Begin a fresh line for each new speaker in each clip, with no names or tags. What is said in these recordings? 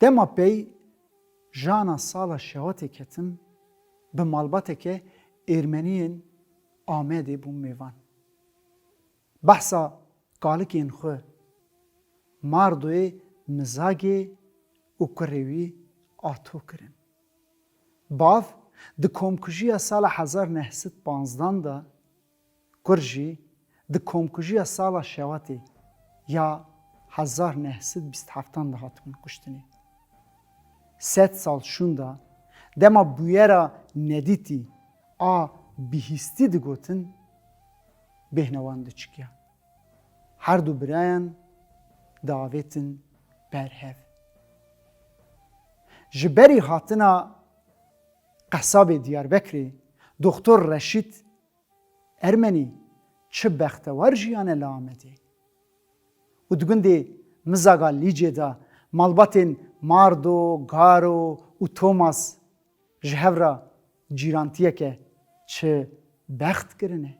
Dema pey jana sala şevatê ketim bi malbateke Ermeniyên Amedê bûn mêvan. Behsa kalikên xwe Mardoyê mizagê û kurê wî ato kirin. Bav di komkujiya sala 1915 da kur jî di komkujiya sala şevatê ya 1927 da hatibûn kuştinê. 7 sal şûnda dema bûyera nedîtî a bihîstî digotin bêhnewan diçikiya. Her du birayan davêtin berhev. Ji berî hatina qesabê Diyarbekirê Doktor Reşîd Ermenî çi bextewar jiyane li Amedê. û di gundê mizaga Lîcê da malbatên Mardo, Garo û Tomas ji hev re cîrantiyeke çi bext kirine.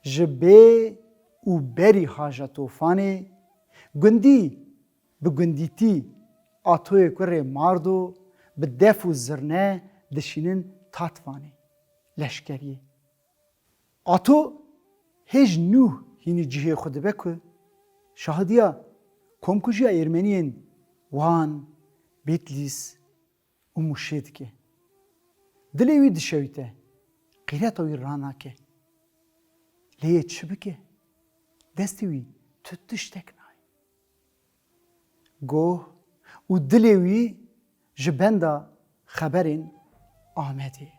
Ji bê û berî haja tofanê gundî bi gundîtî atoyê kurê Mardo bi def û zirne dişînin Tatvanê leşkeriyê. Ato hêj nû hînî cihê xwe dibe ku şahadiya komkujiya Ermeniyên Wan, Bitlis û Muşê dike. Dilê wî dişewîte, qîreta wî ranake. Lê çi bike? Destê wî tu tiştek nayê. Goh û dilê wî ji benda xeberên Amedê.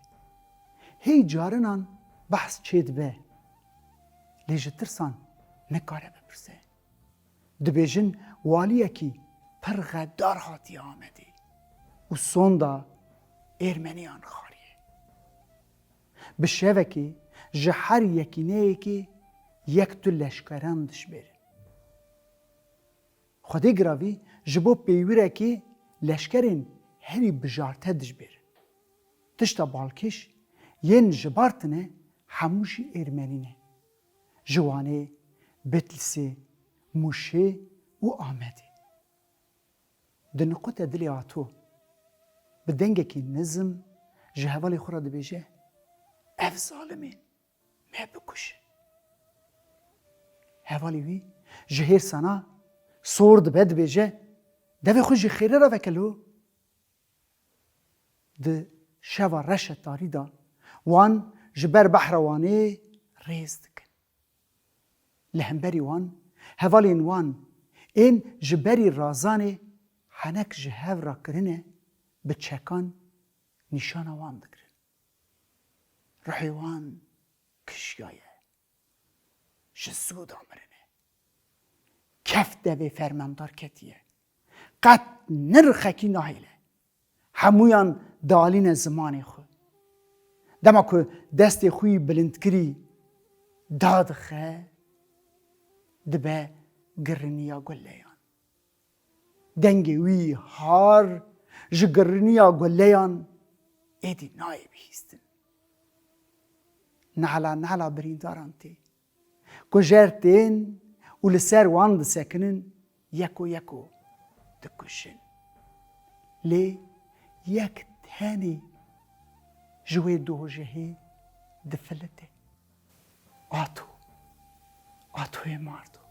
Hey carinan behs çê dibe. Lê ji tirsan nikare bipirse. Dibêjin waliyekî pir xeddar hatiye Amedê û sonda Ermeniyan xariye. Bi şevekê ji her yekîneyekê yek tu leşkeran dişbêrin. Xwedê giravî ji bo pêwîrekê leşkerên herî bijarte dişbêrin. Tişta balkêş yên ji bartine hemû jî Ermenî ne. Ji Wanê, Bitlisê, Muşê û Amedê. Di niqote dilê ato bi dengekî nizm ji hevalê xwe re dibêje ev zalimên me bikuşin. Hevalê wî ji hêrsana sor dibe dibêje devê xwe jî xêrê re vekelo. Di şeva reşetarî da wan ji ber behra Wanê rêz dikin. Li hemberî wan hevalên wan ên ji berî razanê henek ji hev ra kirine bi çekan nîşana wan dikirin. Rihê wan kişyaye ji sûda mirine. Kef devê fermendar ketiye. Qet nirxekî nahêle. Hemûyan dalîne zimanê xwe. Dema ku destê xwe bilind kirî dadixe dibe giriniya gulleyan. Dengê wî har ji giriniya gulleyan êdî nayê bihîstin. Nehela birîndaran tê. Ku jer tên û li ser wan disekinin yeko dikuşin. Lê yek tenê ji wê dojehê difilite. Atoyê Mardo.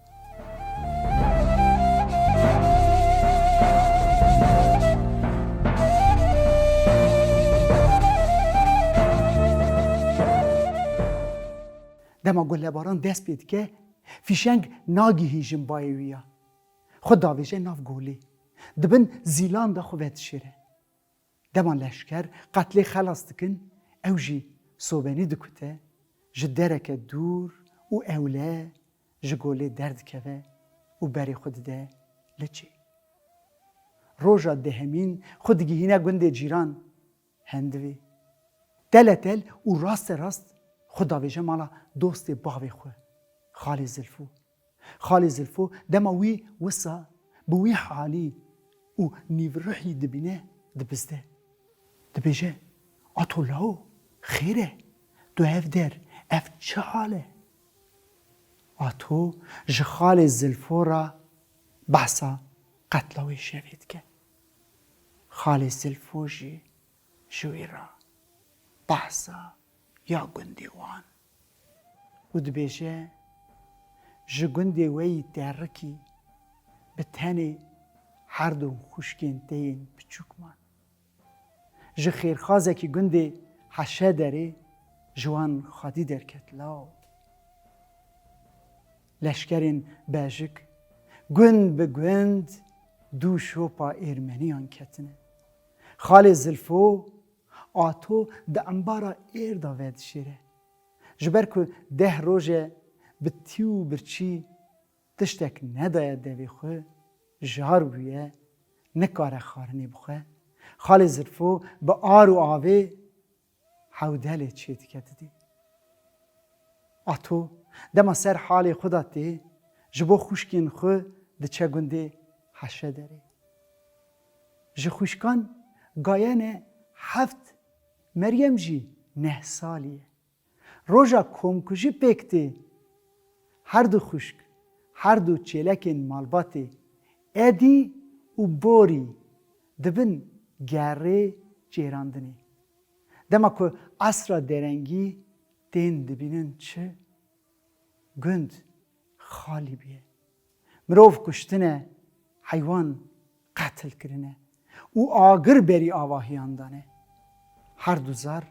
Dema gullebaran dest pê dike fîşeng nagihîjin bayê wî ya. Xwe davêje nav golê. Dibin zîlan da xwe vedişêre. Dema leşker qetlê xelas dikin ew jî sobenî dikute ji dereke dûr û ewle ji golê derdikeve û berê xwe dide li çê. Roja dehemîn xwe digihîne gundê cîran hendivê. Teletel û rasterast xwe davêje mala dostê bavê xwe Xalê Zilfû. Xalê Zilfû dema wî wisa bi wî halî û nîvrihî dibîne dibizde. Dibêje ato lao xêr e tu hev der ev çi hal e? Ato ji Xalê Zilfû ra behsa قتلاوی شوید که خالص الفوجی جوی را بحثا یا گندی وان و دبیجه ji gundê wê yî terekî bi tenê her du xuşkên teyên biçûkman. Ji xêrxazekî gundê heşe derê ji wan xadî derket law. Leşkerên bejik gund bi gund dû şopa Êrmeniyan ketine. Xalê Zilfo ato di embara êr da vedişêre. Ji ber ku 10 roje bi tî û birçî tiştek nedaye devê xwe jar bûye nikare xwarinê bixwe. Xalê Zilfo bi ar û avê hewdelê çê dike didî. Ato dema ser halê xwe da tê ji bo xuşkên xwe diçe gundê heşe derê. Ji xuşkan gayene heft Meryem jî 9 salî ye. Roja komkujî pêk tê her du xuşk, her du çêlekên malbatê edî û borî dibin gerê çêrandinê. Dema ku esra derengî tên dibînin çi? Gund xalî bûye. Mirov kuştine, heywan qetil kirine û agir berî avahiyan dane. Her du zar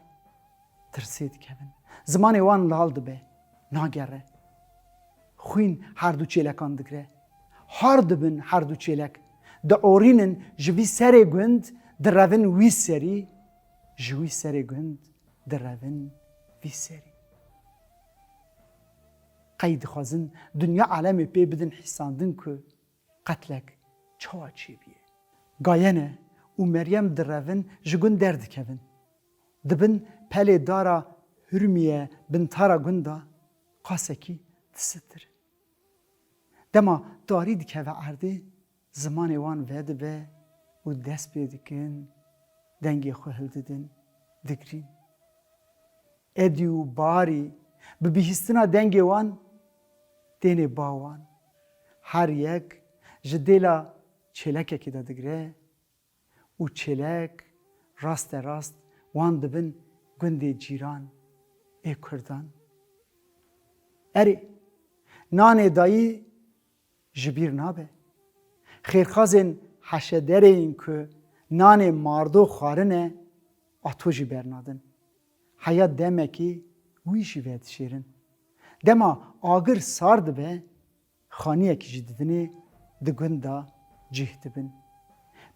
tirsê dikevin. Zimanê wan lal dibe, nagere. Xwîn her du çêlekan digre. Har dibin her du çêlek. Di orînin ji vî serê gund direvin wî serî, ji wî serê gund direvin vî serî. Qey dixwazin dunya alemê pê bidin hîsandin ku qetlek çawa çêbîye. Gayene û Meryem direvin ji gund derdikevin. Dibin pelê dara Hürmiye bintara gunda qasekî disitir. Dema darî dikeve erdê zimanê wan vedibe û dest pê dikin, dengê xwe hildidin, digirîn. Edî û barî bi bihîstina dengê wan tenê ba wan. Her yek ji dêla çêlekekê de digire û çêlek rasterast wan dibin gundê cîran ê Kurdan. Erê nanê dayî ji bîr nabe. Xêrxazên heşedereyên ku nanê mardo xwarine ato jî bernadin. Heya demekî wî jî vedişêrin. Dema agir sar dibe, xaniyekî jî didinê di gund da cih dibin.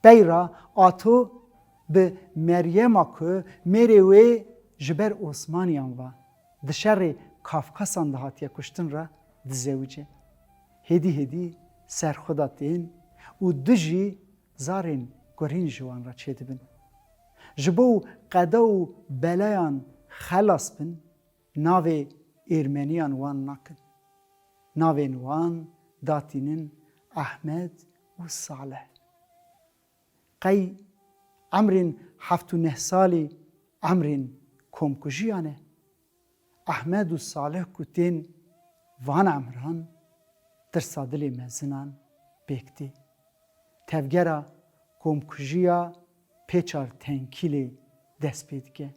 Beyra ato bi Meryema ku mêrê wê ji ber Osmaniyan ve di şerê Kafkasan da hatiye kuştin ra dizewîce. Hêdî hêdî ser xwe da tên û du jî zarên gurîn ji wan ra çêdibin. Ji bo qeda û belayan xelas bin, navê Êrmeniyan wan nakin. Navên wan datînin Ehmed û Saleh. Qey emrên 79 salî emrên komkujiyan e. Ehmed û Saleh ku tên van emran tirsa dilê mezinan pêktî. Tevgera komkujiya pêçar tenkîlê dest pê dike.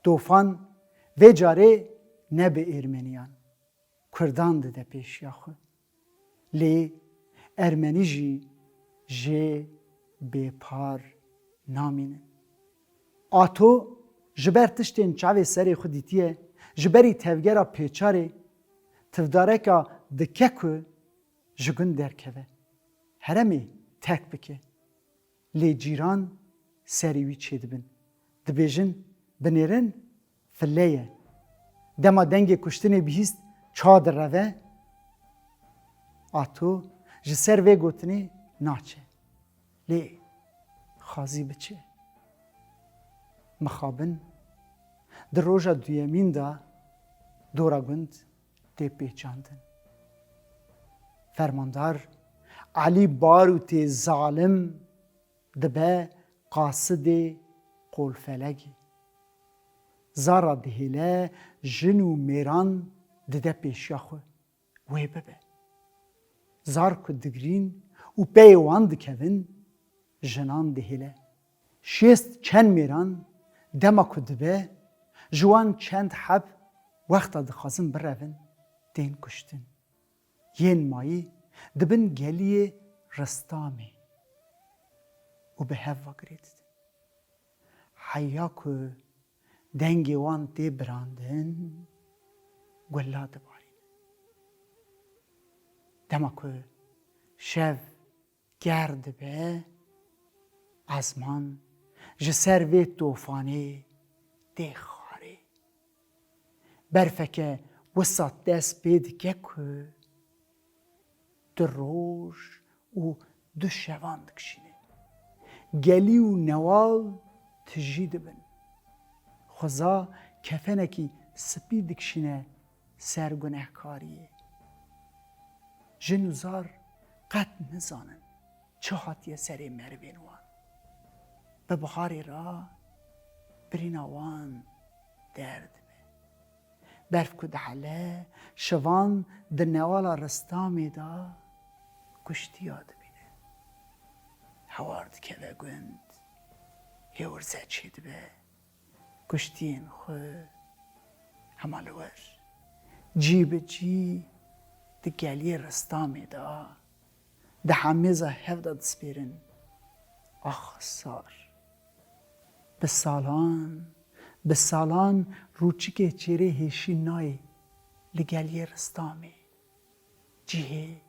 Tofan vê carê ne bi Êrmeniyan, Kurdan dide pêşiya xwe. Lê Ermenî jî jê bêpar namînin. Ato ji ber tiştên çavê serê xwe dîtiye, ji berî tevgera pêçarê tivdareka dike ku ji gund derkeve. Heremê tek bike. Lê cîran serî wî çêdibin. Dibêjin binêrin file ye. Dema dengê kuştinê bihîst ça direve. Ato ji ser vê gotinê naçe. Lê xazî biçe. Mixabin di roja duyemîn da dora gund tê pêçandin. Fermandar Elî bar û tê zalim dibe qasidê qolfelegî. Zara dihêle jin û mêran dide pêşiya xwe wê bibe. Zar ku digirîn û peyê wan dikevin, jinan dihêle. Şêst çend mêran dema ku dibe, ji wan çend heb wexta dixwazin birevin, tên kuştin. Yên mayî dibin geliyê ristamê û bi hev vegirê didin. Heya ku dengê wan tê birandin, gulla dibarînin. Dema ku şev ger dibe, ezman ji ser vê tofanê tê xarê. Berfeke wisa dest pê dike ku du roj û du şevan dikişînin. Gelî û newal tijî dibin. Xweza kefenekî spî dikişîne ser gunehkariyê. Jin û zar qet nizanin çi hatiye serê merivên wan. Bi biharê ra birîna wan derdibe. Berf ku dihele, şivan di newala ristamê da kuştiya dibîne. Hewar dikeve gund, hêwirze çê dibe. Kuştiyên xwe hema li wer. Cî bi cî di geliyê ristamê da di hemêza hev da dispêrin. Ax sar. Bi salan rûçikê çêrê hêşî nayê li geliyê ristamê. Cihê